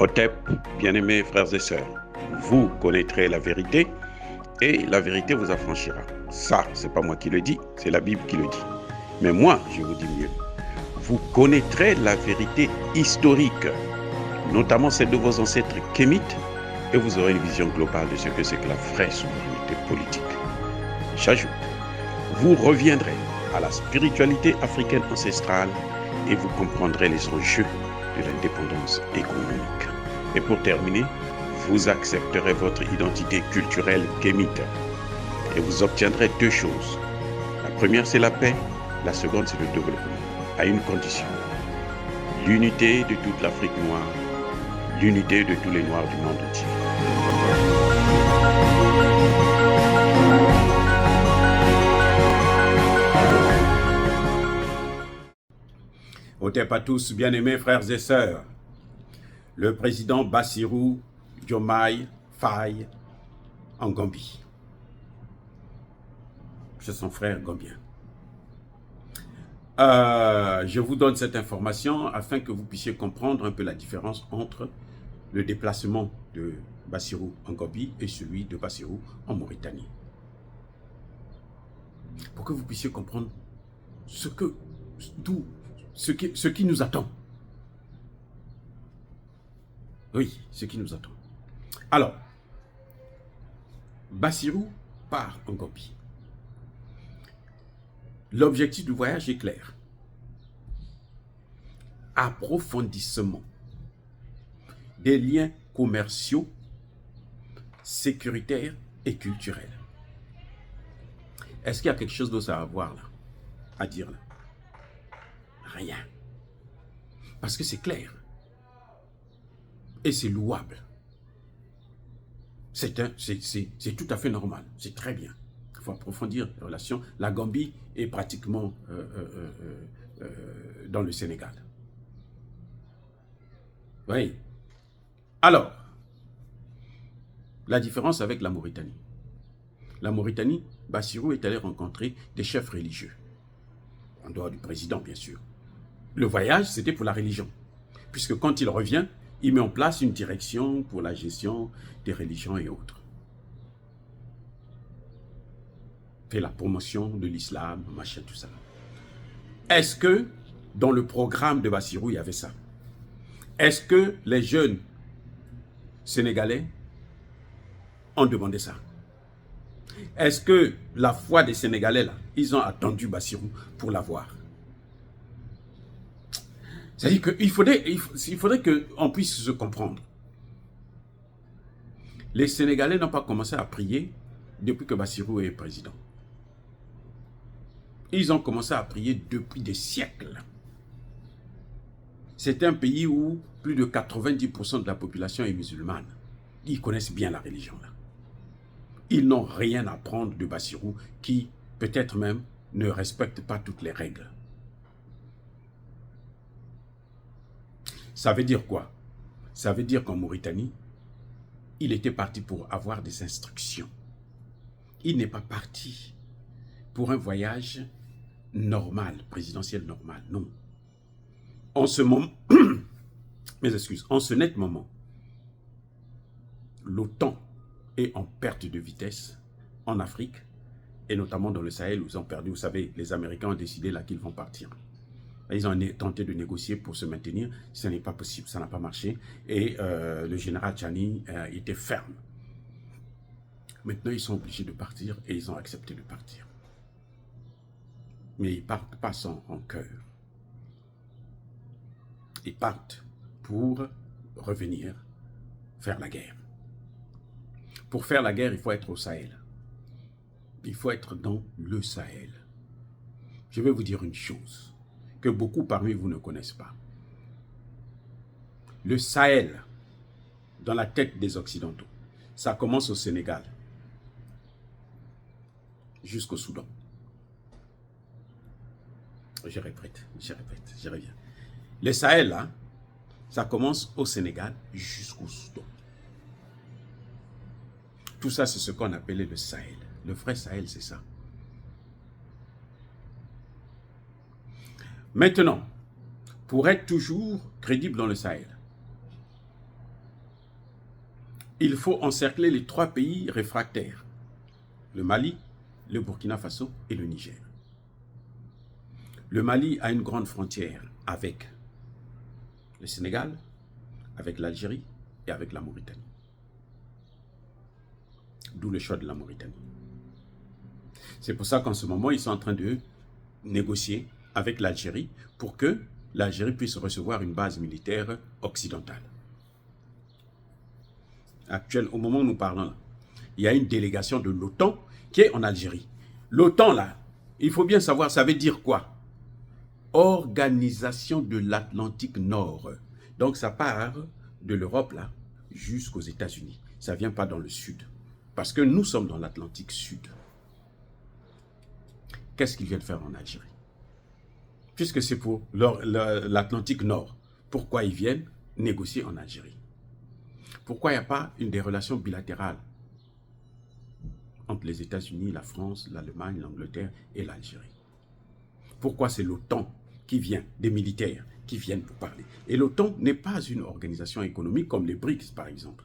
Otep, bien-aimés frères et sœurs, vous connaîtrez la vérité et la vérité vous affranchira. Ça, c'est pas moi qui le dis, c'est la Bible qui le dit. Mais moi, je vous dis mieux. Vous connaîtrez la vérité historique, notamment celle de vos ancêtres kémites, et vous aurez une vision globale de ce que c'est que la vraie souveraineté politique. J'ajoute, vous reviendrez à la spiritualité africaine ancestrale et vous comprendrez les enjeux de l'indépendance économique. Et pour terminer, vous accepterez votre identité culturelle kémite et vous obtiendrez deux choses. La première, c'est la paix. La seconde, c'est le développement, à une condition. L'unité de toute l'Afrique noire, l'unité de tous les Noirs du monde entier. Otep à tous, bien-aimés frères et sœurs. Le président Bassirou Diomaye Faye en Gambie. C'est son frère gambien. Je vous donne cette information afin que vous puissiez comprendre un peu la différence entre le déplacement de Bassirou en Gambie et celui de Bassirou en Mauritanie. Pour que vous puissiez comprendre ce qui nous attend. Oui, ce qui nous attend. Alors, Bassirou part en Gambie. L'objectif du voyage est clair. Approfondissement des liens commerciaux, sécuritaires et culturels. Est-ce qu'il y a quelque chose d'autre à voir là, à dire là? Rien. Parce que c'est clair. Et c'est louable. C'est tout à fait normal. C'est très bien. Il faut approfondir les relations. La Gambie est pratiquement dans le Sénégal. Oui. Alors, la différence avec la Mauritanie. La Mauritanie, Bassirou est allé rencontrer des chefs religieux. En dehors du président, bien sûr. Le voyage, c'était pour la religion. Puisque quand il revient, il met en place une direction pour la gestion des religions et autres. Fait la promotion de l'islam, machin, tout ça. Est-ce que dans le programme de Bassirou, il y avait ça? Est-ce que les jeunes Sénégalais ont demandé ça? Est-ce que la foi des Sénégalais, là, ils ont attendu Bassirou pour l'avoir? C'est-à-dire qu'il faudrait qu'on puisse se comprendre. Les Sénégalais n'ont pas commencé à prier depuis que Bassirou est président. Ils ont commencé à prier depuis des siècles. C'est un pays où plus de 90% de la population est musulmane. Ils connaissent bien la religion là. Ils n'ont rien à prendre de Bassirou qui, peut-être même, ne respecte pas toutes les règles. Ça veut dire quoi? Ça veut dire qu'en Mauritanie, il était parti pour avoir des instructions. Il n'est pas parti pour un voyage normal, présidentiel normal, non. En ce moment, en ce net moment, l'OTAN est en perte de vitesse en Afrique et notamment dans le Sahel où ils ont perdu. Vous savez, les Américains ont décidé là qu'ils vont partir. Ils ont tenté de négocier pour se maintenir. Ce n'est pas possible, ça n'a pas marché. Et le général Tchani était ferme. Maintenant, ils sont obligés de partir et ils ont accepté de partir. Mais ils partent pas sans rancœur. Ils partent pour revenir faire la guerre. Pour faire la guerre, il faut être au Sahel. Il faut être dans le Sahel. Je vais vous dire une chose que beaucoup parmi vous ne connaissent pas. Le Sahel, dans la tête des Occidentaux, ça commence au Sénégal jusqu'au Soudan. Je répète, je reviens. Le Sahel, là, ça commence au Sénégal jusqu'au Soudan. Tout ça, c'est ce qu'on appelait le Sahel. Le vrai Sahel, c'est ça. Maintenant, pour être toujours crédible dans le Sahel, il faut encercler les 3 pays réfractaires, le Mali, le Burkina Faso et le Niger. Le Mali a une grande frontière avec le Sénégal, avec l'Algérie et avec la Mauritanie. D'où le choix de la Mauritanie. C'est pour ça qu'en ce moment, ils sont en train de négocier avec l'Algérie pour que l'Algérie puisse recevoir une base militaire occidentale. Au moment où nous parlons, là, il y a une délégation de l'OTAN qui est en Algérie. L'OTAN, là, il faut bien savoir, ça veut dire quoi? Organisation de l'Atlantique Nord. Donc ça part de l'Europe, là, jusqu'aux États-Unis. Ça ne vient pas dans le sud. Parce que nous sommes dans l'Atlantique Sud. Qu'est-ce qu'ils viennent faire en Algérie? Puisque c'est pour l'Atlantique Nord. Pourquoi ils viennent négocier en Algérie? Pourquoi il n'y a pas des relations bilatérales entre les États-Unis, la France, l'Allemagne, l'Angleterre et l'Algérie? Pourquoi c'est l'OTAN qui vient, des militaires qui viennent pour parler? Et l'OTAN n'est pas une organisation économique comme les BRICS, par exemple.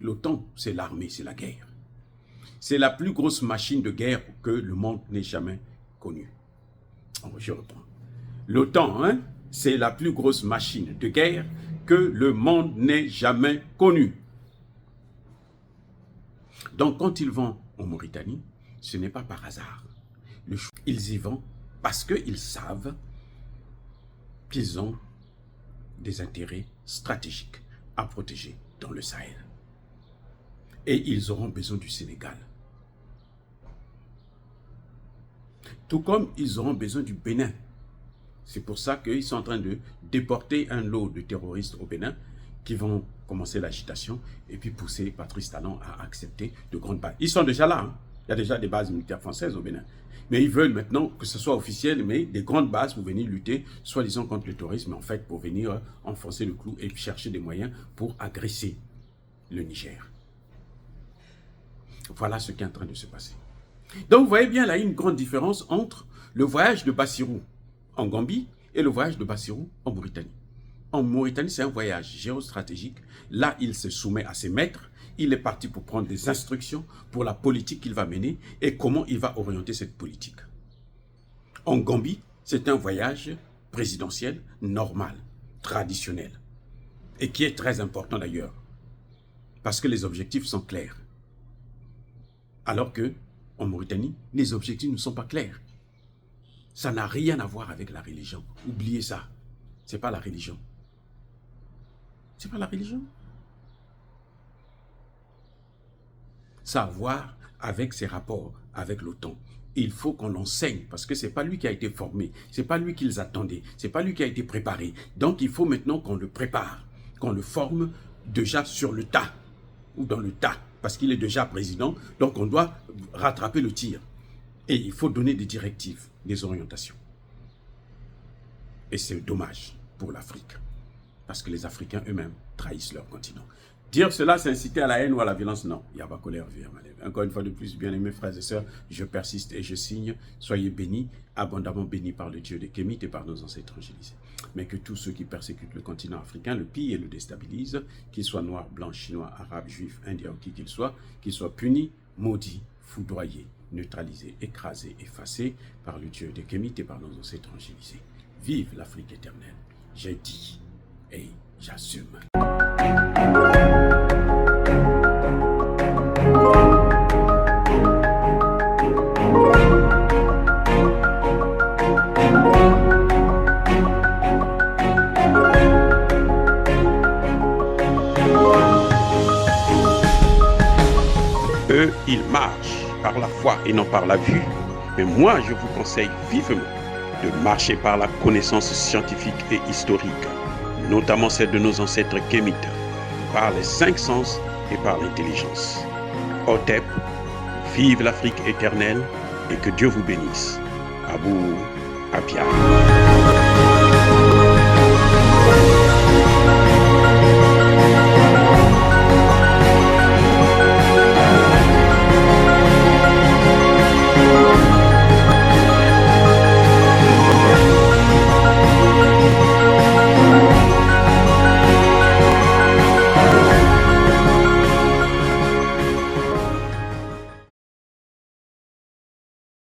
L'OTAN, c'est l'armée, c'est la guerre. C'est la plus grosse machine de guerre que le monde n'ait jamais connue. Je reprends. L'OTAN, hein, c'est la plus grosse machine de guerre que le monde n'ait jamais connue. Donc, quand ils vont en Mauritanie, ce n'est pas par hasard. Ils y vont parce qu'ils savent qu'ils ont des intérêts stratégiques à protéger dans le Sahel. Et ils auront besoin du Sénégal. Tout comme ils auront besoin du Bénin. C'est pour ça qu'ils sont en train de déporter un lot de terroristes au Bénin qui vont commencer l'agitation et puis pousser Patrice Talon à accepter de grandes bases. Ils sont déjà là. Hein. Il y a déjà des bases militaires françaises au Bénin. Mais ils veulent maintenant que ce soit officiel, mais des grandes bases pour venir lutter, soi-disant contre le terrorisme, mais en fait pour venir enfoncer le clou et chercher des moyens pour agresser le Niger. Voilà ce qui est en train de se passer. Donc vous voyez bien, là, il y a une grande différence entre le voyage de Bassirou en Gambie et le voyage de Bassirou en Mauritanie. En Mauritanie, c'est un voyage géostratégique. Là, il se soumet à ses maîtres. Il est parti pour prendre des instructions pour la politique qu'il va mener et comment il va orienter cette politique. En Gambie, c'est un voyage présidentiel normal, traditionnel, et qui est très important d'ailleurs, parce que les objectifs sont clairs. Alors que en Mauritanie, les objectifs ne sont pas clairs. Ça n'a rien à voir avec la religion. Oubliez ça. Ce n'est pas la religion. C'est pas la religion. Ça a à voir avec ses rapports avec l'OTAN. Il faut qu'on l'enseigne parce que ce n'est pas lui qui a été formé. Ce n'est pas lui qui les attendait. Ce n'est pas lui qui a été préparé. Donc il faut maintenant qu'on le prépare, qu'on le forme déjà sur le tas ou dans le tas. Parce qu'il est déjà président, donc on doit rattraper le tir. Et il faut donner des directives, des orientations. Et c'est dommage pour l'Afrique, parce que les Africains eux-mêmes trahissent leur continent. Dire cela, c'est inciter à la haine ou à la violence, non. Il n'y a pas colère, encore une fois de plus, bien aimés frères et sœurs, je persiste et je signe. Soyez bénis, abondamment bénis par le Dieu des Kémites et par nos ancêtres angélisés. Mais que tous ceux qui persécutent le continent africain le pillent et le déstabilisent, qu'ils soient noirs, blancs, chinois, arabes, juifs, indiens, qui qu'ils soient punis, maudits, foudroyés, neutralisés, écrasés, effacés par le Dieu des Kémites et par nos ancêtres angélisés. Vive l'Afrique éternelle. J'ai dit et j'assume. Eux, ils marchent par la foi et non par la vue. Mais moi, je vous conseille vivement de marcher par la connaissance scientifique et historique, notamment celle de nos ancêtres kémites, par les 5 sens et par l'intelligence. Otep, vive l'Afrique éternelle et que Dieu vous bénisse. Abou Abia.